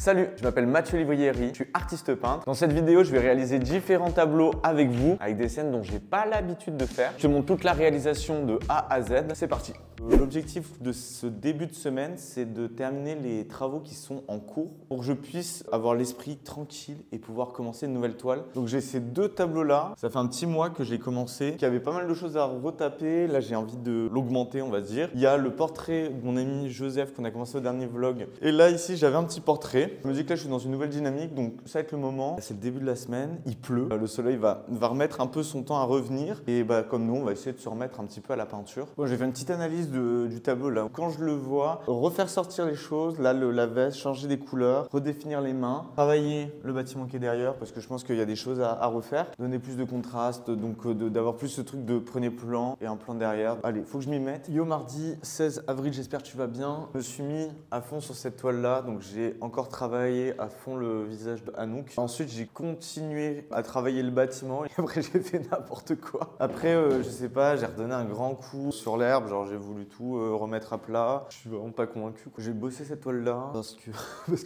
Salut, je m'appelle Mathieu Livrieri, je suis artiste peintre. Dans cette vidéo, je vais réaliser différents tableaux avec vous, avec des scènes dont j'ai pas l'habitude de faire. Je te montre toute la réalisation de A à Z. C'est parti. L'objectif de ce début de semaine, c'est de terminer les travaux qui sont en cours pour que je puisse avoir l'esprit tranquille et pouvoir commencer une nouvelle toile. Donc j'ai ces deux tableaux-là. Ça fait un petit mois que j'ai commencé, qu'il y avait pas mal de choses à retaper. Là, j'ai envie de l'augmenter, on va dire. Il y a le portrait de mon ami Joseph qu'on a commencé au dernier vlog. Et là, ici, j'avais un petit portrait. Je me dis que là, je suis dans une nouvelle dynamique, donc ça va être le moment. C'est le début de la semaine, il pleut. Le soleil va remettre un peu son temps à revenir. Et comme nous, on va essayer de se remettre un petit peu à la peinture. Bon, j'ai fait une petite analyse du tableau là. Quand je le vois, refaire sortir les choses, là la veste, changer des couleurs, redéfinir les mains, travailler le bâtiment qui est derrière parce que je pense qu'il y a des choses à refaire, donner plus de contraste, donc d'avoir plus ce truc de premier plan et un plan derrière. Allez, faut que je m'y mette. Yo mardi 16 avril, j'espère que tu vas bien. Je me suis mis à fond sur cette toile là, donc j'ai encore travaillé à fond le visage de Anouk. Ensuite, j'ai continué à travailler le bâtiment et après j'ai fait n'importe quoi. Après, je sais pas, j'ai redonné un grand coup sur l'herbe, genre j'ai voulu tout remettre à plat. Je suis vraiment pas convaincu. J'ai bossé cette toile là parce que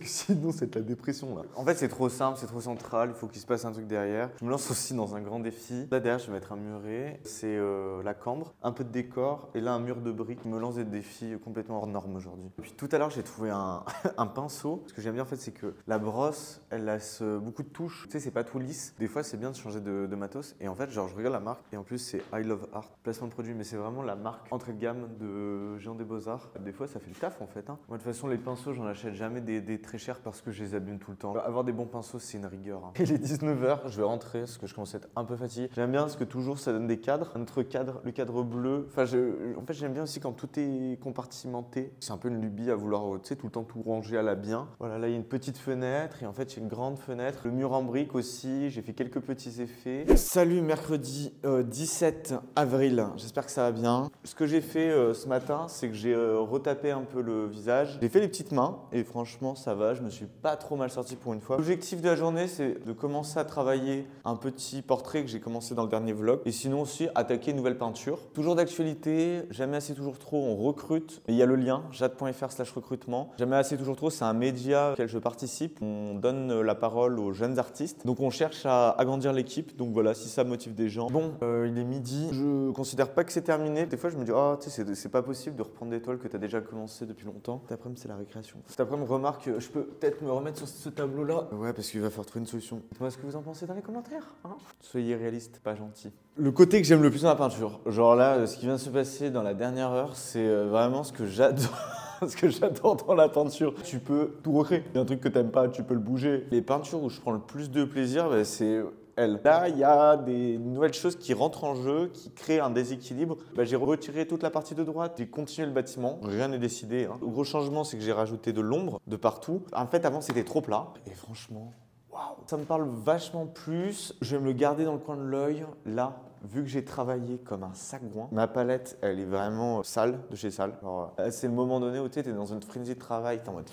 sinon c'est de la dépression là. En fait, c'est trop simple, c'est trop central, il faut qu'il se passe un truc derrière. Je me lance aussi dans un grand défi. Là derrière, je vais mettre un muret, c'est la cambre, un peu de décor et là un mur de briques. Je me lance des défis complètement hors normes aujourd'hui. Puis tout à l'heure, j'ai trouvé un pinceau. Ce que j'aime bien en fait, c'est que la brosse, elle laisse beaucoup de touches. Tu sais, c'est pas tout lisse. Des fois, c'est bien de changer de matos. Et en fait, genre, je regarde la marque et en plus, c'est I Love Art, placement de produit, mais c'est vraiment la marque entrée de gamme de Géant des Beaux-Arts. Des fois, ça fait le taf en fait. Hein. Moi, de toute façon, les pinceaux, j'en achète jamais des très chers parce que je les abîme tout le temps. Avoir des bons pinceaux, c'est une rigueur. Hein. Il est 19h, je vais rentrer parce que je commence à être un peu fatigué. J'aime bien parce que toujours, ça donne des cadres. Notre cadre, le cadre bleu. Enfin, en fait, j'aime bien aussi quand tout est compartimenté. C'est un peu une lubie à vouloir, tu sais, tout le temps tout ranger à la bien. Voilà, là, il y a une petite fenêtre et en fait, il y a une grande fenêtre. Le mur en briques aussi. J'ai fait quelques petits effets. Salut, mercredi 17 avril. J'espère que ça va bien. Ce que j'ai fait ce matin, c'est que j'ai retapé un peu le visage. J'ai fait les petites mains et franchement, ça va. Je me suis pas trop mal sorti pour une fois. L'objectif de la journée, c'est de commencer à travailler un petit portrait que j'ai commencé dans le dernier vlog. Et sinon aussi, attaquer une nouvelle peinture. Toujours d'actualité, jamais assez toujours trop, on recrute. Et il y a le lien, jade.fr/recrutement. Jamais assez toujours trop, c'est un média auquel je participe. On donne la parole aux jeunes artistes. Donc on cherche à agrandir l'équipe. Donc voilà, si ça motive des gens. Bon, il est midi. Je considère pas que c'est terminé. Des fois, je me dis, oh, tu sais, c'est pas possible de reprendre des toiles que tu as déjà commencé depuis longtemps. Cet après-midi, c'est la récréation. Cet après-midi, remarque, je peux peut-être me remettre sur ce tableau-là. Ouais, parce qu'il va falloir trouver une solution. Dites-moi ce que vous en pensez dans les commentaires. Hein, soyez réaliste, pas gentil. Le côté que j'aime le plus dans la peinture, genre là, ce qui vient de se passer dans la dernière heure, c'est vraiment ce que j'adore. Ce que j'adore dans la peinture, tu peux tout recréer. Il y a un truc que t'aimes pas, tu peux le bouger. Les peintures où je prends le plus de plaisir, c'est elle. Là, il y a des nouvelles choses qui rentrent en jeu, qui créent un déséquilibre. J'ai retiré toute la partie de droite, j'ai continué le bâtiment, rien n'est décidé. Hein. Le gros changement, c'est que j'ai rajouté de l'ombre de partout. En fait, avant, c'était trop plat. Et franchement, waouh, ça me parle vachement plus. Je vais me le garder dans le coin de l'œil, là. Vu que j'ai travaillé comme un sagouin, ma palette, elle est vraiment sale, de chez Sale. C'est le moment donné où tu es dans une frénésie de travail, t'es en mode...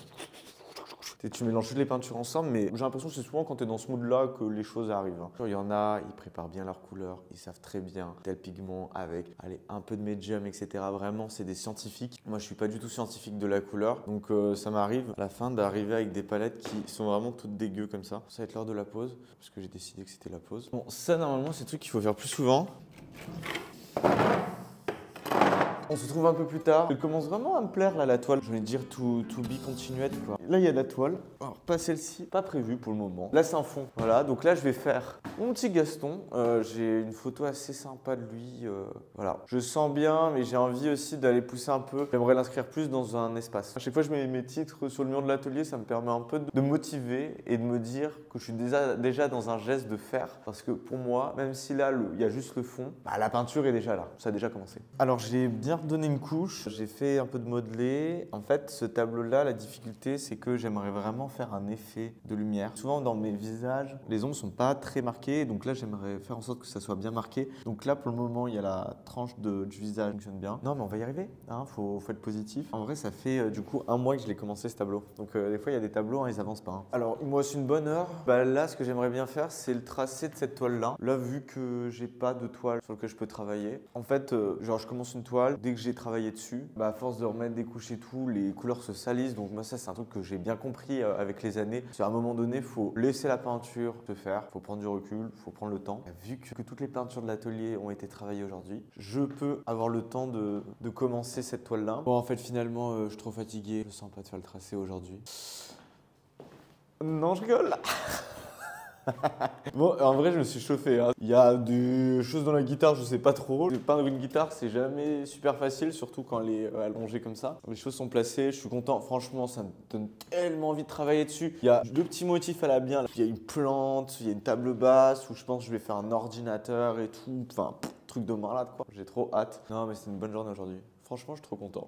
Tu mélanges toutes les peintures ensemble, mais j'ai l'impression que c'est souvent quand tu es dans ce mood-là que les choses arrivent. Hein. Il y en a, ils préparent bien leurs couleurs, ils savent très bien tel pigment avec allez, un peu de médium, etc. Vraiment, c'est des scientifiques. Moi, je suis pas du tout scientifique de la couleur, donc ça m'arrive à la fin d'arriver avec des palettes qui sont vraiment toutes dégueu comme ça. Ça va être l'heure de la pause, parce que j'ai décidé que c'était la pause. Bon, ça, normalement, c'est un truc qu'il faut faire plus souvent. On se trouve un peu plus tard. Elle commence vraiment à me plaire là, la toile. Je vais dire to be continuette quoi. Là il y a de la toile. Alors pas celle-ci, pas prévue pour le moment. Là c'est un fond. Voilà, donc là je vais faire mon petit Gaston. J'ai une photo assez sympa de lui. Voilà. Je sens bien, mais j'ai envie aussi d'aller pousser un peu. J'aimerais l'inscrire plus dans un espace. À chaque fois que je mets mes titres sur le mur de l'atelier, ça me permet un peu de motiver et de me dire que je suis déjà dans un geste de faire. Parce que pour moi, même si là il y a juste le fond, la peinture est déjà là. Ça a déjà commencé. Alors j'ai bien redonné une couche, j'ai fait un peu de modelé. En fait, ce tableau-là, la difficulté, c'est que j'aimerais vraiment faire un effet de lumière. Souvent, dans mes visages, les ombres sont pas très marquées, donc là, j'aimerais faire en sorte que ça soit bien marqué. Donc là, pour le moment, il y a la tranche du visage qui fonctionne bien. Non, mais on va y arriver, hein, faut être positif. En vrai, ça fait du coup un mois que je l'ai commencé ce tableau. Donc des fois, il y a des tableaux, hein, ils avancent pas. Hein. Alors, il me reste une bonne heure. Là, ce que j'aimerais bien faire, c'est le tracé de cette toile-là. Là, vu que j'ai pas de toile sur laquelle je peux travailler, en fait, genre, je commence une toile, dès que j'ai travaillé dessus, à force de remettre des couches et tout, les couleurs se salissent. Donc moi ça c'est un truc que j'ai bien compris avec les années. À un moment donné, il faut laisser la peinture se faire, il faut prendre du recul, il faut prendre le temps. Vu que toutes les peintures de l'atelier ont été travaillées aujourd'hui, je peux avoir le temps de commencer cette toile-là. Bon en fait finalement je suis trop fatigué, je sens pas de faire le tracé aujourd'hui. Non je rigole. Bon, en vrai, je me suis chauffé. Hein. Il y a des choses dans la guitare, je sais pas trop. Peindre une guitare, c'est jamais super facile, surtout quand elle est allongée comme ça. Les choses sont placées, je suis content. Franchement, ça me donne tellement envie de travailler dessus. Il y a deux petits motifs à la bien. Il y a une plante, il y a une table basse où je pense que je vais faire un ordinateur et tout. Enfin, truc de malade quoi. J'ai trop hâte. Non, mais c'est une bonne journée aujourd'hui. Franchement, je suis trop content.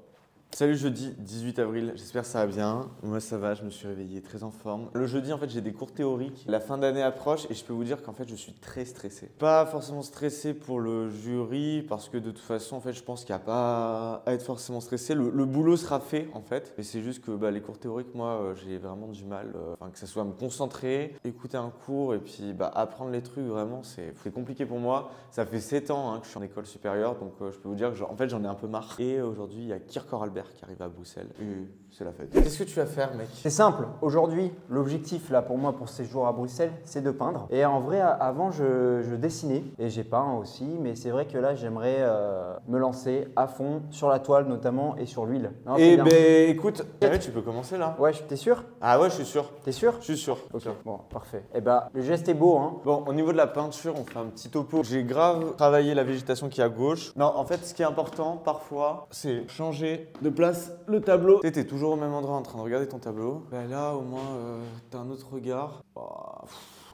Salut jeudi 18 avril, j'espère que ça va bien. Moi ça va, je me suis réveillé très en forme. Le jeudi en fait j'ai des cours théoriques. La fin d'année approche et je peux vous dire qu'en fait je suis très stressé. Pas forcément stressé pour le jury parce que de toute façon en fait je pense qu'il n'y a pas à être forcément stressé. Le boulot sera fait en fait. Mais c'est juste que les cours théoriques moi j'ai vraiment du mal. Que ça soit à me concentrer, écouter un cours et puis apprendre les trucs vraiment c'est compliqué pour moi. Ça fait 7 ans que je suis en école supérieure donc je peux vous dire que en fait j'en ai un peu marre. Et aujourd'hui il y a Kirchhoff Albert qui arrive à Bruxelles. C'est la fête. Qu'est-ce que tu vas faire, mec? C'est simple. Aujourd'hui, l'objectif là pour moi pour ces jours à Bruxelles, c'est de peindre. Et en vrai, avant, je dessinais et j'ai peint aussi. Mais c'est vrai que là, j'aimerais me lancer à fond sur la toile notamment et sur l'huile. Eh ben, écoute, tu peux commencer là. Ouais, t'es sûr? Ah ouais, je suis sûr. T'es sûr? Je suis sûr. Ok, bon, parfait. Eh ben, le geste est beau, hein. Bon, au niveau de la peinture, on fait un petit topo. J'ai grave travaillé la végétation qui est à gauche. Non, en fait, ce qui est important parfois, c'est changer de place le tableau. Tu es toujours au même endroit en train de regarder ton tableau. Là, au moins, t'as un autre regard.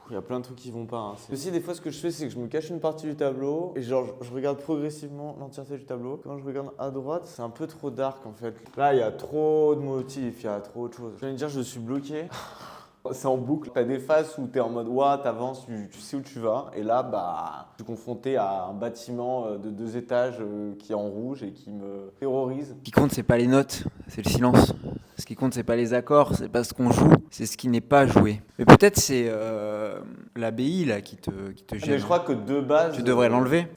Il y a plein de trucs qui vont pas. Hein. Aussi, des fois, ce que je fais, c'est que je me cache une partie du tableau et genre, je regarde progressivement l'entièreté du tableau. Quand je regarde à droite, c'est un peu trop dark en fait. Là, il y a trop de motifs, il y a trop de choses. Je viens de dire, je suis bloqué. C'est en boucle. T'as des phases où t'es en mode ouah, t'avances, tu sais où tu vas. Et là, je suis confronté à un bâtiment de 2 étages qui est en rouge et qui me terrorise. Ce qui compte, c'est pas les notes, c'est le silence. Ce qui compte, c'est pas les accords, c'est pas ce qu'on joue, c'est ce qui n'est pas joué. Mais peut-être c'est l'ABI là qui te gêne. Mais je crois que de base, tu devrais l'enlever.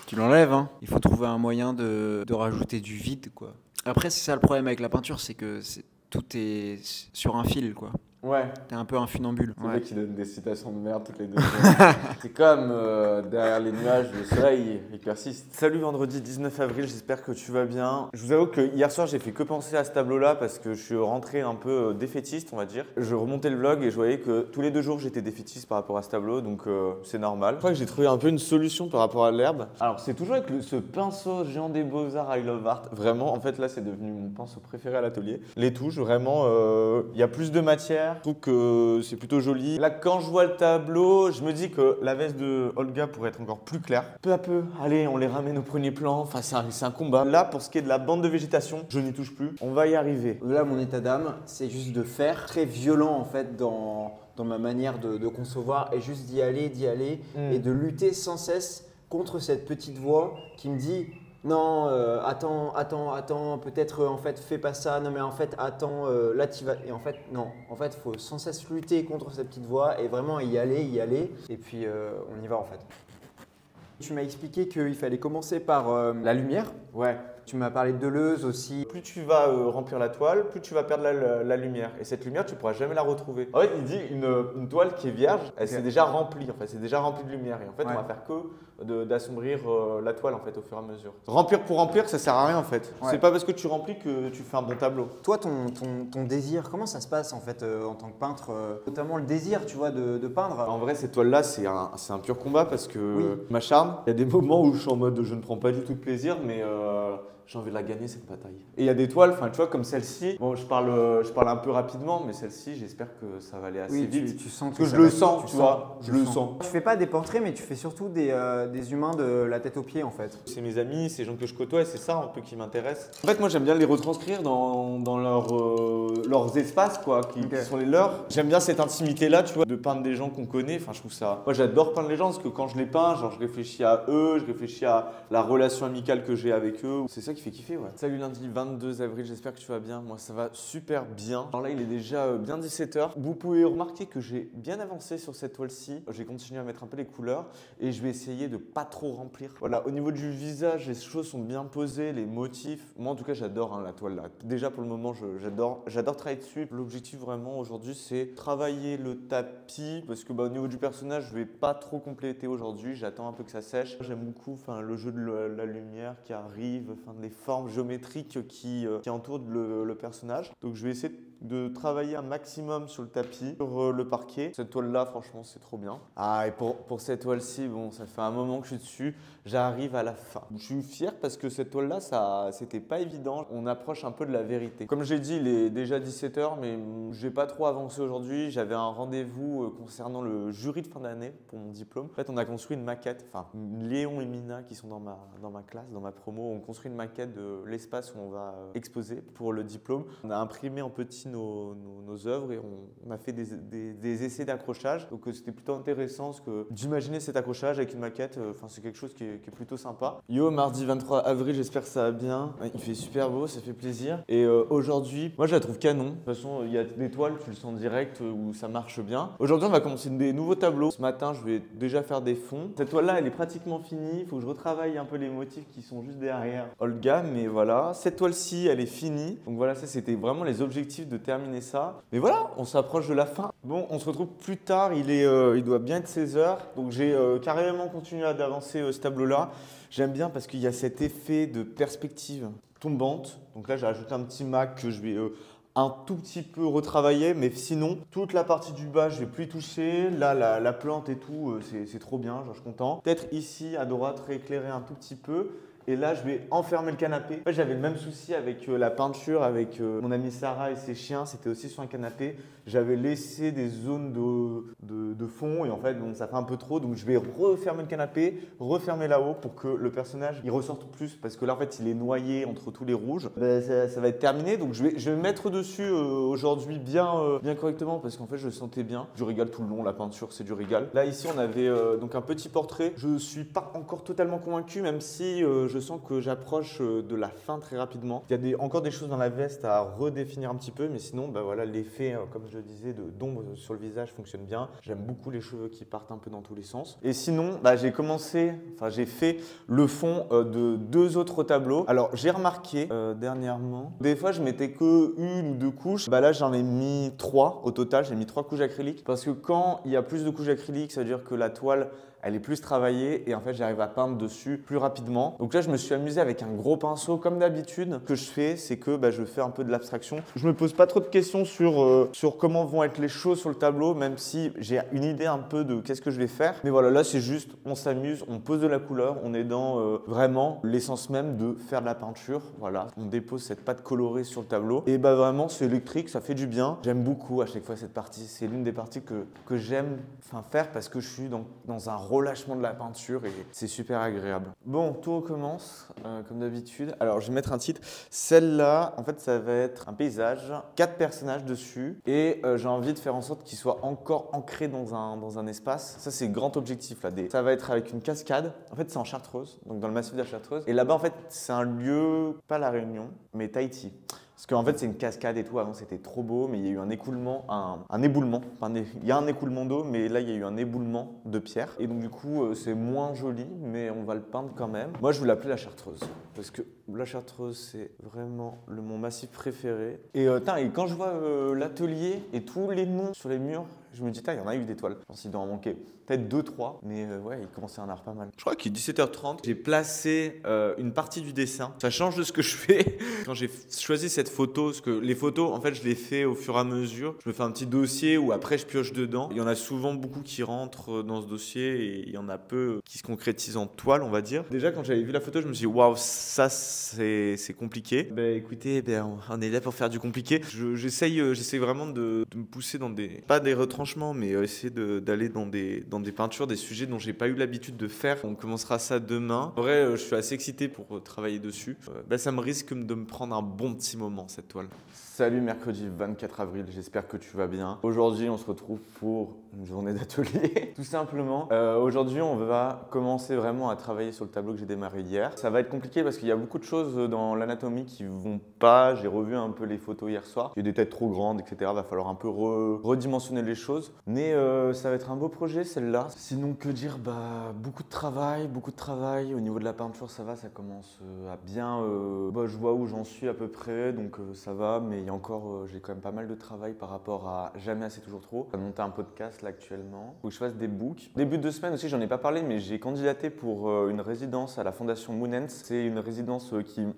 Tu l'enlèves, hein. Il faut trouver un moyen de rajouter du vide, quoi. Après, c'est ça le problème avec la peinture, c'est que tout est sur un fil, quoi. Ouais. T'es un peu un funambule. C'est le mec qui donne des citations de merde toutes les 2 secondes. C'est comme derrière les nuages, le soleil, il persiste. Salut vendredi 19 avril, j'espère que tu vas bien. Je vous avoue que hier soir, j'ai fait que penser à ce tableau-là parce que je suis rentré un peu défaitiste, on va dire. Je remontais le vlog et je voyais que tous les 2 jours, j'étais défaitiste par rapport à ce tableau, donc c'est normal. Je crois que j'ai trouvé un peu une solution par rapport à l'herbe. Alors, c'est toujours avec ce pinceau géant des beaux-arts I Love Art. Vraiment, en fait, là, c'est devenu mon pinceau préféré à l'atelier. Les touches, vraiment, il y a plus de matière. Je trouve que c'est plutôt joli. Là, quand je vois le tableau, je me dis que la veste de Olga pourrait être encore plus claire. Peu à peu, allez, on les ramène au premier plan. Enfin, c'est un combat. Là, pour ce qui est de la bande de végétation, je n'y touche plus. On va y arriver. Là, mon état d'âme, c'est juste de faire très violent en fait dans ma manière de concevoir et juste d'y aller et de lutter sans cesse contre cette petite voix qui me dit non, attends, peut-être en fait fais pas ça, non mais en fait attends, là tu vas. Et en fait, non, en fait, il faut sans cesse lutter contre cette petite voix et vraiment y aller, et puis on y va en fait. Tu m'as expliqué qu'il fallait commencer par la lumière. Ouais. Tu m'as parlé de Deleuze aussi. Plus tu vas remplir la toile, plus tu vas perdre la lumière. Et cette lumière, tu ne pourras jamais la retrouver. En fait, il dit une toile qui est vierge, elle s'est déjà remplie. En fait, c'est déjà rempli de lumière. Et en fait, on va faire que d'assombrir la toile en fait au fur et à mesure. Remplir pour remplir, ça sert à rien en fait. Ouais. C'est pas parce que tu remplis que tu fais un bon tableau. Toi, ton désir, comment ça se passe en fait en tant que peintre, notamment le désir, tu vois, de peindre. En vrai, cette toile-là, c'est un pur combat parce que m'acharne. Il y a des moments où je suis en mode je ne prends pas du tout de plaisir, mais j'ai envie de la gagner cette bataille. Et il y a des toiles, tu vois, comme celle-ci. Bon, je parle un peu rapidement, mais celle-ci, j'espère que ça va aller assez vite. Tu sens que je le sens, tu vois. Je le sens. Tu fais pas des portraits, mais tu fais surtout des humains de la tête aux pieds en fait. C'est mes amis, c'est les gens que je côtoie et c'est ça un peu qui m'intéresse. En fait, moi, j'aime bien les retranscrire dans leurs espaces, quoi, qui sont les leurs. J'aime bien cette intimité-là, tu vois, de peindre des gens qu'on connaît. Enfin, je trouve ça. Moi, j'adore peindre les gens parce que quand je les peins, genre, je réfléchis à eux, je réfléchis à la relation amicale que j'ai avec eux. C'est ça qui qui fait kiffer, ouais. Salut lundi 22 avril, j'espère que tu vas bien. Moi, ça va super bien. Alors là, il est déjà bien 17h. Vous pouvez remarquer que j'ai bien avancé sur cette toile-ci. J'ai continué à mettre un peu les couleurs et je vais essayer de pas trop remplir. Voilà, au niveau du visage, les choses sont bien posées, les motifs. Moi, en tout cas, j'adore la toile là. Déjà, pour le moment, j'adore travailler dessus. L'objectif vraiment aujourd'hui, c'est travailler le tapis parce que au niveau du personnage, je vais pas trop compléter aujourd'hui. J'attends un peu que ça sèche. J'aime beaucoup le jeu de la lumière qui arrive, les formes géométriques qui entourent le personnage. Donc je vais essayer de travailler un maximum sur le tapis, sur le parquet. Cette toile-là, franchement, c'est trop bien. Ah, et pour cette toile-ci, bon, ça fait un moment que je suis dessus. J'arrive à la fin. Je suis fier parce que cette toile-là, c'était pas évident. On approche un peu de la vérité. Comme j'ai dit, il est déjà 17h, mais j'ai pas trop avancé aujourd'hui. J'avais un rendez-vous concernant le jury de fin d'année pour mon diplôme. En fait, on a construit une maquette. Enfin, Léon et Mina, qui sont dans ma classe, dans ma promo, ont construit une maquette de l'espace où on va exposer pour le diplôme. On a imprimé en petit nos œuvres et on a fait des essais d'accrochage. Donc c'était plutôt intéressant parce que d'imaginer cet accrochage avec une maquette, c'est quelque chose qui est plutôt sympa. Yo, mardi 23 avril, j'espère que ça va bien. Il fait super beau, ça fait plaisir. Et aujourd'hui, moi je la trouve canon. De toute façon, il y a des toiles, tu le sens direct où ça marche bien. Aujourd'hui, on va commencer des nouveaux tableaux. Ce matin, je vais déjà faire des fonds. Cette toile-là, elle est pratiquement finie. Il faut que je retravaille un peu les motifs qui sont juste derrière Olga, mais voilà. Cette toile-ci, elle est finie. Donc voilà, ça c'était vraiment les objectifs de terminer ça. Mais voilà, on s'approche de la fin. Bon, on se retrouve plus tard. Il doit bien être 16h. Donc j'ai carrément continué d'avancer ce tableau-là. J'aime bien parce qu'il y a cet effet de perspective tombante. Donc là, j'ai rajouté un petit mat que je vais un tout petit peu retravailler, mais sinon, toute la partie du bas, je vais plus y toucher. Là, la plante et tout, c'est trop bien, genre, je suis content. Peut-être ici, à droite, rééclairer un tout petit peu. Et là, je vais enfermer le canapé. En fait, j'avais le même souci avec la peinture, avec mon amie Sarah et ses chiens. C'était aussi sur un canapé. J'avais laissé des zones de fond et en fait, donc, ça fait un peu trop. Donc, je vais refermer le canapé, refermer là-haut pour que le personnage il ressorte plus. Parce que là, en fait, il est noyé entre tous les rouges. Ça va être terminé. Donc, je vais me mettre dessus aujourd'hui bien correctement parce qu'en fait, je le sentais bien. Du régal tout le long. La peinture, c'est du régal. Là, ici, on avait donc un petit portrait. Je ne suis pas encore totalement convaincu, même si je sens que j'approche de la fin très rapidement. Il y a encore des choses dans la veste à redéfinir un petit peu, mais sinon, voilà, l'effet, comme je le disais, d'ombre sur le visage fonctionne bien. J'aime beaucoup les cheveux qui partent un peu dans tous les sens. Et sinon, j'ai fait le fond de 2 autres tableaux. Alors, j'ai remarqué dernièrement, des fois, je mettais que 1 ou 2 couches. Là, j'en ai mis 3 au total. J'ai mis 3 couches acryliques parce que quand il y a plus de couches acryliques, ça veut dire que la toile elle est plus travaillée et en fait j'arrive à peindre dessus plus rapidement. Donc là je me suis amusé avec un gros pinceau comme d'habitude. Ce que je fais c'est que je fais un peu de l'abstraction. Je me pose pas trop de questions sur comment vont être les choses sur le tableau, même si j'ai une idée un peu de qu'est-ce que je vais faire. Mais voilà, là c'est juste on s'amuse, on pose de la couleur, on est dans vraiment l'essence même de faire de la peinture. Voilà, on dépose cette pâte colorée sur le tableau et vraiment c'est électrique, ça fait du bien. J'aime beaucoup à chaque fois cette partie, c'est l'une des parties que j'aime faire parce que je suis dans un relâchement de la peinture et c'est super agréable. Bon, tout recommence comme d'habitude. Alors, je vais mettre un titre. Celle-là, en fait, ça va être un paysage, 4 personnages dessus et j'ai envie de faire en sorte qu'ils soient encore ancrés dans un espace. Ça, c'est le grand objectif là. Ça va être avec une cascade. En fait, c'est en Chartreuse, donc dans le massif de la Chartreuse. Et là-bas, en fait, c'est un lieu, pas La Réunion, mais Tahiti. Parce qu'en fait, c'est une cascade et tout. Avant, c'était trop beau, mais il y a eu un écoulement, un éboulement. Il y a un écoulement d'eau, mais là, il y a eu un éboulement de pierre. Et donc, du coup, c'est moins joli, mais on va le peindre quand même. Moi, je voulais l'appeler la Chartreuse. Parce que la Chartreuse, c'est vraiment mon massif préféré. Et quand je vois l'atelier et tous les noms sur les murs, je me dis, il y en a eu des toiles. Je pense qu'il doit en manquer peut-être 2-3, mais ouais, il commençait à en avoir pas mal. Je crois qu'il est 17h30. J'ai placé une partie du dessin. Ça change de ce que je fais. Quand j'ai choisi cette photo, parce que les photos, en fait, je les fais au fur et à mesure. Je me fais un petit dossier où après, je pioche dedans. Il y en a souvent beaucoup qui rentrent dans ce dossier et il y en a peu qui se concrétisent en toile, on va dire. Déjà, quand j'avais vu la photo, je me suis dit, waouh, ça, c'est compliqué. Écoutez, on est là pour faire du compliqué. J'essaye vraiment de me pousser dans pas des retranscriptions franchement, mais essayer d'aller dans des peintures, des sujets dont j'ai pas eu l'habitude de faire. On commencera ça demain. En vrai, je suis assez excité pour travailler dessus. Ça me risque de me prendre un bon petit moment, cette toile. Salut, mercredi 24 avril, j'espère que tu vas bien. Aujourd'hui, on se retrouve pour une journée d'atelier, tout simplement. Aujourd'hui, on va commencer vraiment à travailler sur le tableau que j'ai démarré hier. Ça va être compliqué parce qu'il y a beaucoup de choses dans l'anatomie qui vont pas. J'ai revu un peu les photos hier soir. Il y a des têtes trop grandes, etc. Va falloir un peu redimensionner les choses. Mais ça va être un beau projet, celle-là. Sinon, que dire? Beaucoup de travail, beaucoup de travail. Au niveau de la peinture, ça va, ça commence à bien... je vois où j'en suis à peu près, donc ça va. Mais il y a encore, j'ai quand même pas mal de travail par rapport à Jamais assez toujours trop. Je vais monter un podcast là actuellement. Faut que je fasse des books. Début de semaine aussi, j'en ai pas parlé, mais j'ai candidaté pour une résidence à la Fondation Moonens. C'est une résidence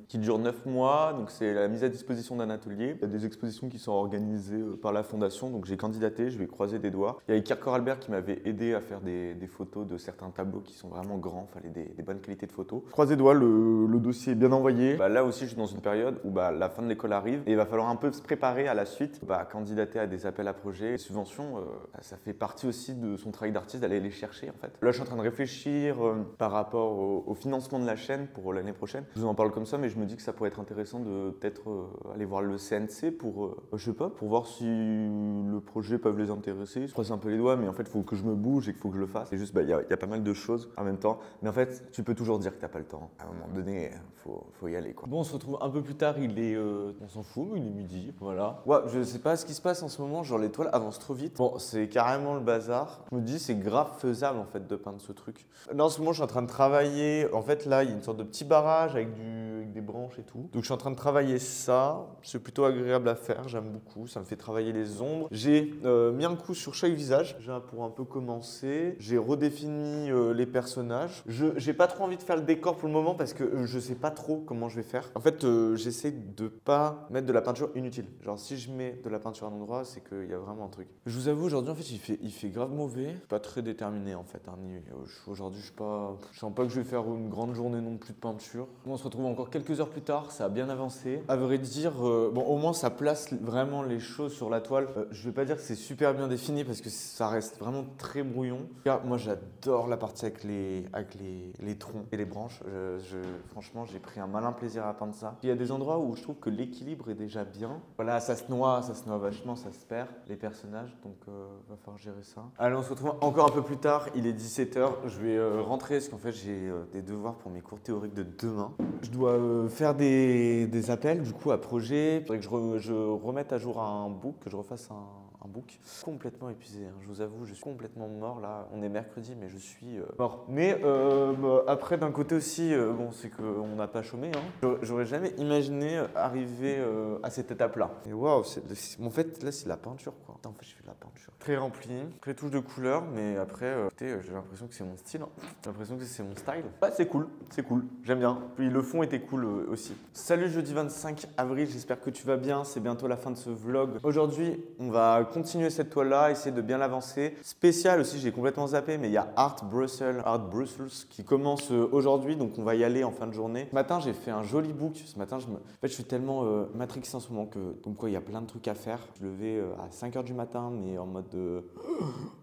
qui dure 9 mois, donc c'est la mise à disposition d'un atelier. Il y a des expositions qui sont organisées par la Fondation, donc j'ai candidaté, je vais croiser des doigts. Il y a Kierkegaard Albert qui m'avait aidé à faire des photos de certains tableaux qui sont vraiment grands, fallait des bonnes qualités de photos. Croisez doigts, le dossier est bien envoyé. Là aussi, je suis dans une période où la fin de l'école arrive et il va falloir un peu se préparer à la suite, candidater à des appels à projets. Les subventions, ça fait partie aussi de son travail d'artiste d'aller les chercher en fait. Là, je suis en train de réfléchir par rapport au financement de la chaîne pour l'année prochaine. Je vous en parle comme ça, mais je me dis que ça pourrait être intéressant de peut-être aller voir le CNC pour, je sais pas, pour voir si le projet peut les intéresser. Je croise un peu les doigts, mais en fait, il faut que je me bouge et qu'il faut que je le fasse. C'est juste, il y a pas mal de choses en même temps. Mais en fait, tu peux toujours dire que t'as pas le temps. À un moment donné, faut y aller, quoi. Bon, on se retrouve un peu plus tard. On s'en fout, il est midi, voilà. Ouais, je sais pas ce qui se passe en ce moment. Genre, les toiles avancent trop vite. Bon, c'est carrément le bazar. Je me dis, c'est grave faisable en fait de peindre ce truc. Là, en ce moment, je suis en train de travailler. En fait, là, il y a une sorte de petit barrage avec des branches et tout. Donc, je suis en train de travailler ça. C'est plutôt agréable à faire. J'aime beaucoup. Ça me fait travailler les ombres. J'ai mis un coup sur chaque visage. Déjà, pour un peu commencer. J'ai redéfini les personnages. J'ai pas trop envie de faire le décor pour le moment parce que je sais pas trop comment je vais faire. En fait, j'essaie de pas mettre de la peinture inutile. Genre, si je mets de la peinture à un endroit, c'est qu'il y a vraiment un truc. Je vous avoue, aujourd'hui, en fait, il fait grave mauvais. Je suis pas très déterminé, en fait. Aujourd'hui, je sens pas que je vais faire une grande journée non plus de peinture. Bon, on se retrouve encore quelques heures plus tard. Ça a bien avancé. À vrai dire, au moins, ça place vraiment les choses sur la toile. Je vais pas dire que c'est super bien défini parce que ça reste vraiment très brouillon. Moi, j'adore la partie avec les troncs et les branches. Franchement, j'ai pris un malin plaisir à peindre ça. Il y a des endroits où je trouve que l'équilibre est déjà bien. Voilà, ça se noie vachement, ça se perd, les personnages, donc va falloir gérer ça. Allez, on se retrouve encore un peu plus tard, il est 17h, je vais rentrer parce qu'en fait j'ai des devoirs pour mes cours théoriques de demain. Je dois faire des appels du coup à projet, il faudrait que je remette à jour un book, que je refasse un book. Complètement épuisé, hein. Je vous avoue, je suis complètement mort là. On est mercredi, mais je suis mort. Mais après, d'un côté aussi, c'est qu'on n'a pas chômé. Hein. J'aurais jamais imaginé arriver à cette étape-là. Et waouh, en fait, là, c'est de la peinture, quoi. En fait, je fais de la peinture. Très rempli, très touche de couleur, mais après, écoutez, j'ai l'impression que c'est mon style. Hein. J'ai l'impression que c'est mon style. C'est cool, j'aime bien. Puis le fond était cool aussi. Salut, jeudi 25 avril, j'espère que tu vas bien. C'est bientôt la fin de ce vlog. Aujourd'hui, on va continuer cette toile-là, essayer de bien l'avancer. Spécial aussi, j'ai complètement zappé, mais il y a Art Brussels qui commence aujourd'hui, donc on va y aller en fin de journée. Ce matin, j'ai fait un joli book. Ce matin, je suis tellement matrixé en ce moment que, comme quoi, il y a plein de trucs à faire. Je levais à 5h du matin, mais en mode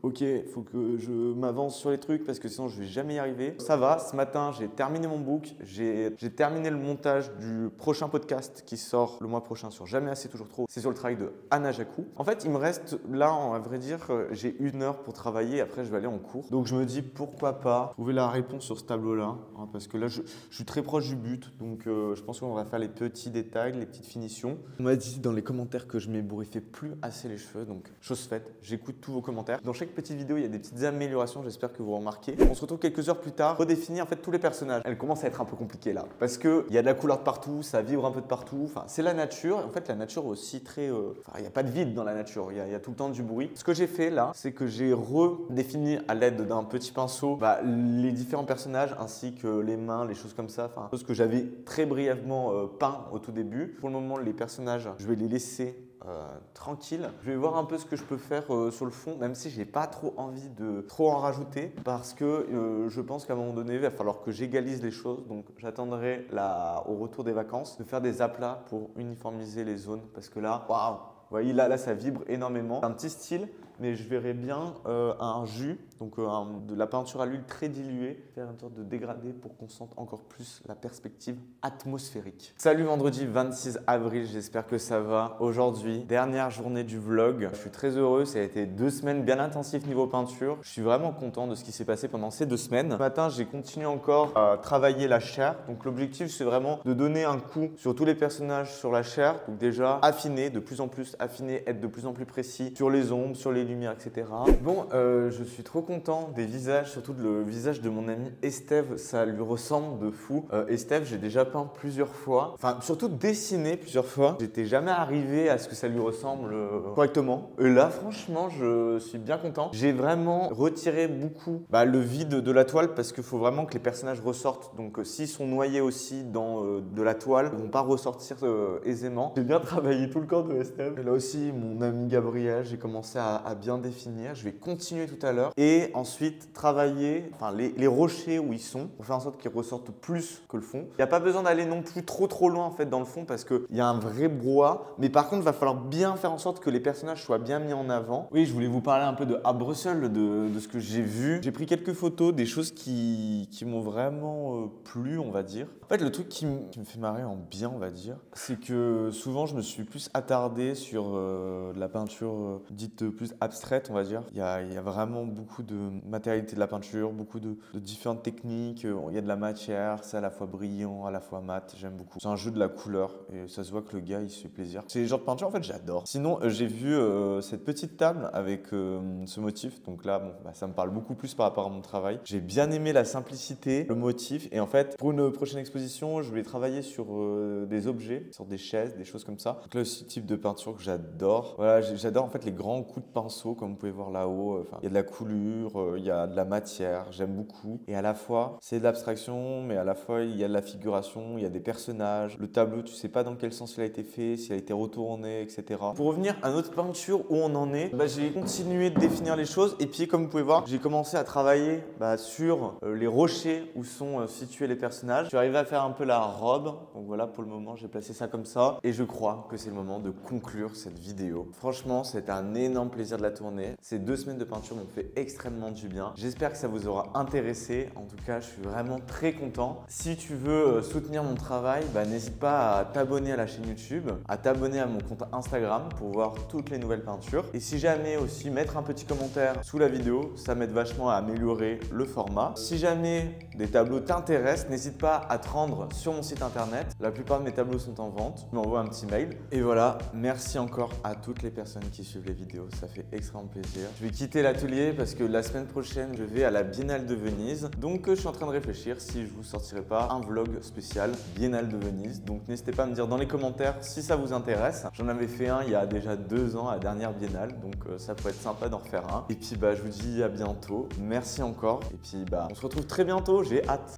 ok, faut que je m'avance sur les trucs parce que sinon je vais jamais y arriver. Ça va, ce matin, j'ai terminé mon book, j'ai terminé le montage du prochain podcast qui sort le mois prochain sur Jamais assez toujours trop. C'est sur le travail de Anna Jacou. En fait, il me reste là, à vrai dire, j'ai 1 heure pour travailler, après je vais aller en cours. Donc je me dis pourquoi pas trouver la réponse sur ce tableau-là, hein, parce que là je suis très proche du but, donc je pense qu'on va faire les petits détails, les petites finitions. On m'a dit dans les commentaires que je m'ébouriffais plus assez les cheveux, donc chose faite, j'écoute tous vos commentaires. Dans chaque petite vidéo, il y a des petites améliorations, j'espère que vous remarquez. On se retrouve quelques heures plus tard, redéfinir en fait tous les personnages. Elle commence à être un peu compliquée là, parce qu'il y a de la couleur de partout, ça vibre un peu de partout, enfin c'est la nature. En fait la nature aussi très, il n'y a pas de vide dans la nature, il y a tout le temps du bruit. Ce que j'ai fait là, c'est que j'ai redéfini à l'aide d'un petit pinceau les différents personnages ainsi que les mains, les choses comme ça, enfin chose que j'avais très brièvement peint au tout début. Pour le moment, les personnages, je vais les laisser tranquille. Je vais voir un peu ce que je peux faire sur le fond, même si j'ai pas trop envie de trop en rajouter, parce que je pense qu'à un moment donné, il va falloir que j'égalise les choses. Donc j'attendrai au retour des vacances de faire des aplats pour uniformiser les zones, parce que là, waouh, vous voyez, là ça vibre énormément. C'est un petit style, mais je verrais bien un jus, donc de la peinture à l'huile très diluée, faire une sorte de dégradé pour qu'on sente encore plus la perspective atmosphérique. Salut, vendredi 26 avril, j'espère que ça va. Aujourd'hui, dernière journée du vlog. Je suis très heureux, ça a été 2 semaines bien intensives niveau peinture. Je suis vraiment content de ce qui s'est passé pendant ces 2 semaines. Ce matin, j'ai continué encore à travailler la chair. Donc l'objectif, c'est vraiment de donner un coup sur tous les personnages sur la chair. Donc déjà, affiner, de plus en plus affiner, être de plus en plus précis sur les ombres, sur les lumières, etc. Bon, je suis trop content des visages, surtout le visage de mon ami Estève. Ça lui ressemble de fou. Estève, j'ai déjà peint plusieurs fois. Enfin, surtout dessiné plusieurs fois. J'étais jamais arrivé à ce que ça lui ressemble correctement. Et là, franchement, je suis bien content. J'ai vraiment retiré beaucoup le vide de la toile parce qu'il faut vraiment que les personnages ressortent. Donc, s'ils sont noyés aussi dans de la toile, ils ne vont pas ressortir aisément. J'ai bien travaillé tout le corps de Estève. Et là aussi, mon ami Gabriel, j'ai commencé à bien définir. Je vais continuer tout à l'heure. Et ensuite, travailler les rochers où ils sont pour faire en sorte qu'ils ressortent plus que le fond. Il n'y a pas besoin d'aller non plus trop loin en fait dans le fond parce qu'il y a un vrai brouhaha. Mais par contre, il va falloir bien faire en sorte que les personnages soient bien mis en avant. Oui, je voulais vous parler un peu de Art Brussels, de ce que j'ai vu. J'ai pris quelques photos, des choses qui m'ont vraiment plu, on va dire. En fait, le truc qui me fait marrer en bien, on va dire, c'est que souvent, je me suis plus attardé sur de la peinture dite plus abstraite, on va dire. Il y a vraiment beaucoup de matérialité de la peinture, beaucoup de différentes techniques. Il y a de la matière, c'est à la fois brillant, à la fois mat. J'aime beaucoup. C'est un jeu de la couleur et ça se voit que le gars, il se fait plaisir. C'est les genres de peinture, en fait, j'adore. Sinon, j'ai vu cette petite table avec ce motif. Donc là, bon, ça me parle beaucoup plus par rapport à mon travail. J'ai bien aimé la simplicité, le motif. Et en fait, pour une prochaine exposition, je voulais travailler sur des objets, sur des chaises, des choses comme ça. Donc là, ce type de peinture que j'adore. Voilà, j'adore en fait les grands coups de pinceau, comme vous pouvez voir là-haut. Il y a de la coulure, il y a de la matière. J'aime beaucoup. Et à la fois, c'est de l'abstraction, mais à la fois, il y a de la figuration, il y a des personnages. Le tableau, tu sais pas dans quel sens il a été fait, s'il a été retourné, etc. Pour revenir à notre peinture, où on en est, j'ai continué de définir les choses. Et puis, comme vous pouvez voir, j'ai commencé à travailler sur les rochers où sont situés les personnages. Je suis arrivé à faire un peu la robe. Donc voilà, pour le moment, j'ai placé ça comme ça. Et je crois que c'est le moment de conclure cette vidéo. Franchement, c'était un énorme plaisir de la tourner. Ces 2 semaines de peinture m'ont fait extrêmement du bien. J'espère que ça vous aura intéressé. En tout cas, je suis vraiment très content. Si tu veux soutenir mon travail, n'hésite pas à t'abonner à la chaîne YouTube, à t'abonner à mon compte Instagram pour voir toutes les nouvelles peintures. Et si jamais aussi, mettre un petit commentaire sous la vidéo, ça m'aide vachement à améliorer le format. Si jamais des tableaux t'intéressent, n'hésite pas à te rendre sur mon site internet. La plupart de mes tableaux sont en vente. Tu m'envoies un petit mail. Et voilà, merci encore à toutes les personnes qui suivent les vidéos. Ça fait extrêmement plaisir. Je vais quitter l'atelier parce que la semaine prochaine, je vais à la Biennale de Venise. Donc, je suis en train de réfléchir si je vous sortirai pas un vlog spécial Biennale de Venise. Donc, n'hésitez pas à me dire dans les commentaires si ça vous intéresse. J'en avais fait un il y a déjà 2 ans à la dernière Biennale. Donc, ça pourrait être sympa d'en refaire un. Et puis, je vous dis à bientôt. Merci encore. Et puis, on se retrouve très bientôt. J'ai hâte.